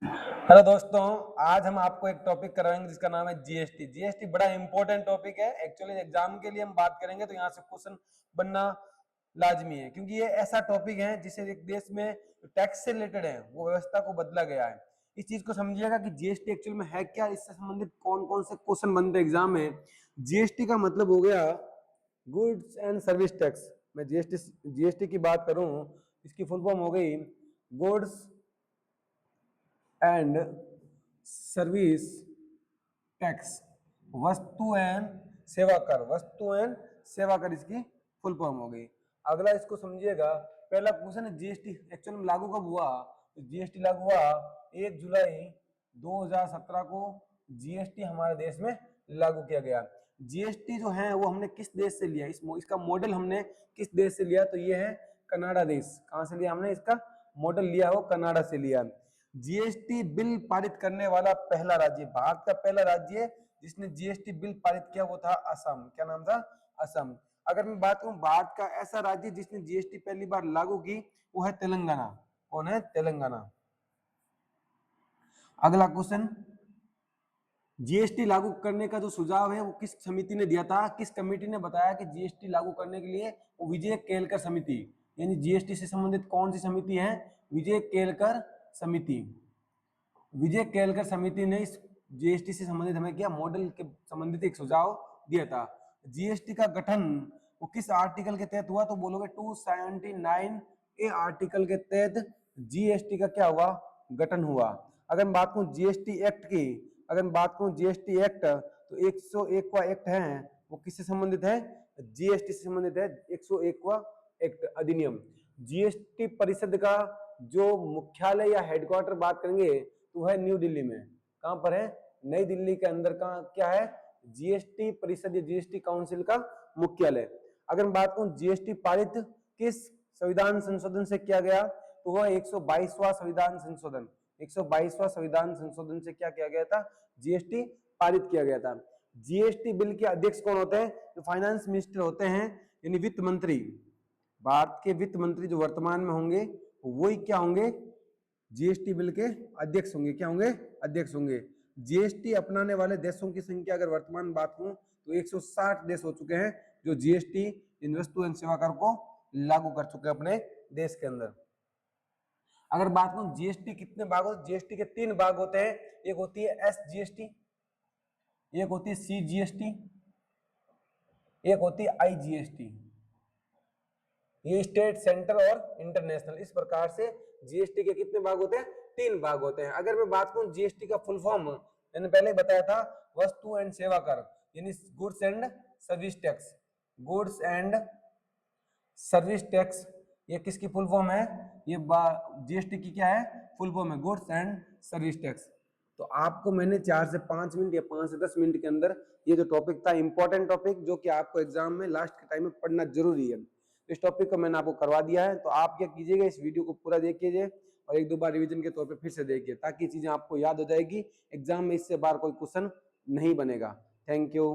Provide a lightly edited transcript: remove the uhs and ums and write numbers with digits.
Hello दोस्तों, आज हम आपको एक टॉपिक कराएंगे जिसका नाम है जीएसटी। जीएसटी बड़ा इंपॉर्टेंट टॉपिक है। एक्चुअली एग्जाम के लिए हम बात करेंगे तो यहाँ से क्वेश्चन बनना लाजमी है, क्योंकि ये ऐसा टॉपिक है जिसे एक देश में टैक्स से रिलेटेड है वो व्यवस्था को बदला गया है। इस चीज को समझिएगा कि जीएसटी एक्चुअल में है क्या, इससे संबंधित कौन कौन से क्वेश्चन बनते हैं एग्जाम में। जीएसटी का मतलब हो गया गुड्स एंड सर्विस टैक्स। मैं जीएसटी की बात करूं, इसकी फुल फॉर्म हो गई गुड्स एंड सर्विस टैक्स। वस्तु एंड सेवा कर, वस्तु एंड सेवा कर इसकी फुल फॉर्म हो गई। अगला इसको समझिएगा, पहला क्वेश्चन है जीएसटी एक्चुअल में लागू कब हुआ। तो जीएसटी लागू हुआ 1 जुलाई 2017 को। जीएसटी हमारे देश में लागू किया गया। जीएसटी जो है वो हमने किस देश से लिया, इसका मॉडल हमने किस देश से लिया, तो ये है कनाडा देश। कहां से लिया हमने, इसका मॉडल लिया वो कनाडा से लिया। जीएसटी बिल पारित करने वाला पहला राज्य, भारत का पहला राज्य जिसने जीएसटी बिल पारित किया वो था असम। क्या नाम था, असम। अगर मैं बात करूं भारत का ऐसा राज्य जिसने जीएसटी पहली बार लागू की, वो है तेलंगाना। कौन है, तेलंगाना। अगला क्वेश्चन, जीएसटी लागू करने का जो सुझाव है वो किस समिति ने दिया था, किस कमेटी ने बताया कि जीएसटी लागू करने के लिए, वो विजय केलकर समिति। यानी जीएसटी से संबंधित कौन सी समिति है, विजय केलकर समिति। विजय केलकर समिति ने इस जीएसटी से संबंधित हमें क्या मॉडल के संबंधित एक सुझाव दिया था। जीएसटी का गठन वो किस आर्टिकल के तहत हुआ, तो बोलोगे 279 ए आर्टिकल के तहत जीएसटी का क्या हुआ, गठन हुआ। अगर मैं बात करूं जीएसटी एक्ट की, अगर मैं बात करूं जीएसटी एक्ट, तो 101वां एक्ट है वो किससे संबंधित है, जीएसटी से संबंधित है। 101वां एक्ट अधिनियम। जीएसटी परिषद का जो मुख्यालय या हेडक्वार्टर बात करेंगे तो है न्यू दिल्ली में। कहां पर है, नई दिल्ली के अंदर का क्या है, जीएसटी परिषद या जीएसटी काउंसिल का मुख्यालय। अगर मैं बात करूं जीएसटी पारित किस संविधान संशोधन से किया गया, तो वह 122वां संविधान संशोधन। 122वां संविधान संशोधन से क्या किया गया था, जीएसटी पारित किया गया था। जीएसटी बिल के अध्यक्ष कौन होते हैं, जो फाइनेंस मिनिस्टर होते हैं, यानी वित्त मंत्री। भारत के वित्त मंत्री जो वर्तमान में होंगे वही क्या होंगे, जीएसटी बिल के अध्यक्ष होंगे। क्या होंगे, अध्यक्ष होंगे। जीएसटी अपनाने वाले देशों की संख्या अगर वर्तमान बात करूं तो 160 देश हो चुके हैं जो जीएसटी इन वस्तु एवं सेवा कर को लागू कर चुके हैं अपने देश के अंदर। अगर बात करूं जीएसटी कितने भाग होते, जीएसटी के 3 भाग होते हैं। एक होती है एस जीएसटी, एक होती है सी जीएसटी, एक होती है आई जीएसटी। ये स्टेट, सेंट्रल और इंटरनेशनल, इस प्रकार से जीएसटी के कितने भाग होते हैं, 3 भाग होते हैं। अगर मैं बात करूं जीएसटी का फुल फॉर्म, मैंने पहले बताया था वस्तु एंड सेवा कर, यानी goods and service tax. Goods and service tax ये किसकी फुल फॉर्म है, ये जीएसटी की क्या है, फुल फॉर्म है गुड्स एंड सर्विस टैक्स। तो आपको मैंने 4 से 5 मिनट या 5 से 10 मिनट के अंदर ये जो टॉपिक था, इंपॉर्टेंट टॉपिक जो कि आपको एग्जाम में लास्ट के टाइम में पढ़ना जरूरी है, इस टॉपिक को मैंने आपको करवा दिया है। तो आप क्या कीजिएगा, इस वीडियो को पूरा देखिए और 1-2 बार रिवीजन के तौर पे फिर से देखिए, ताकि चीजें आपको याद हो जाएगी। एग्जाम में इससे बार कोई क्वेश्चन नहीं बनेगा। Thank you.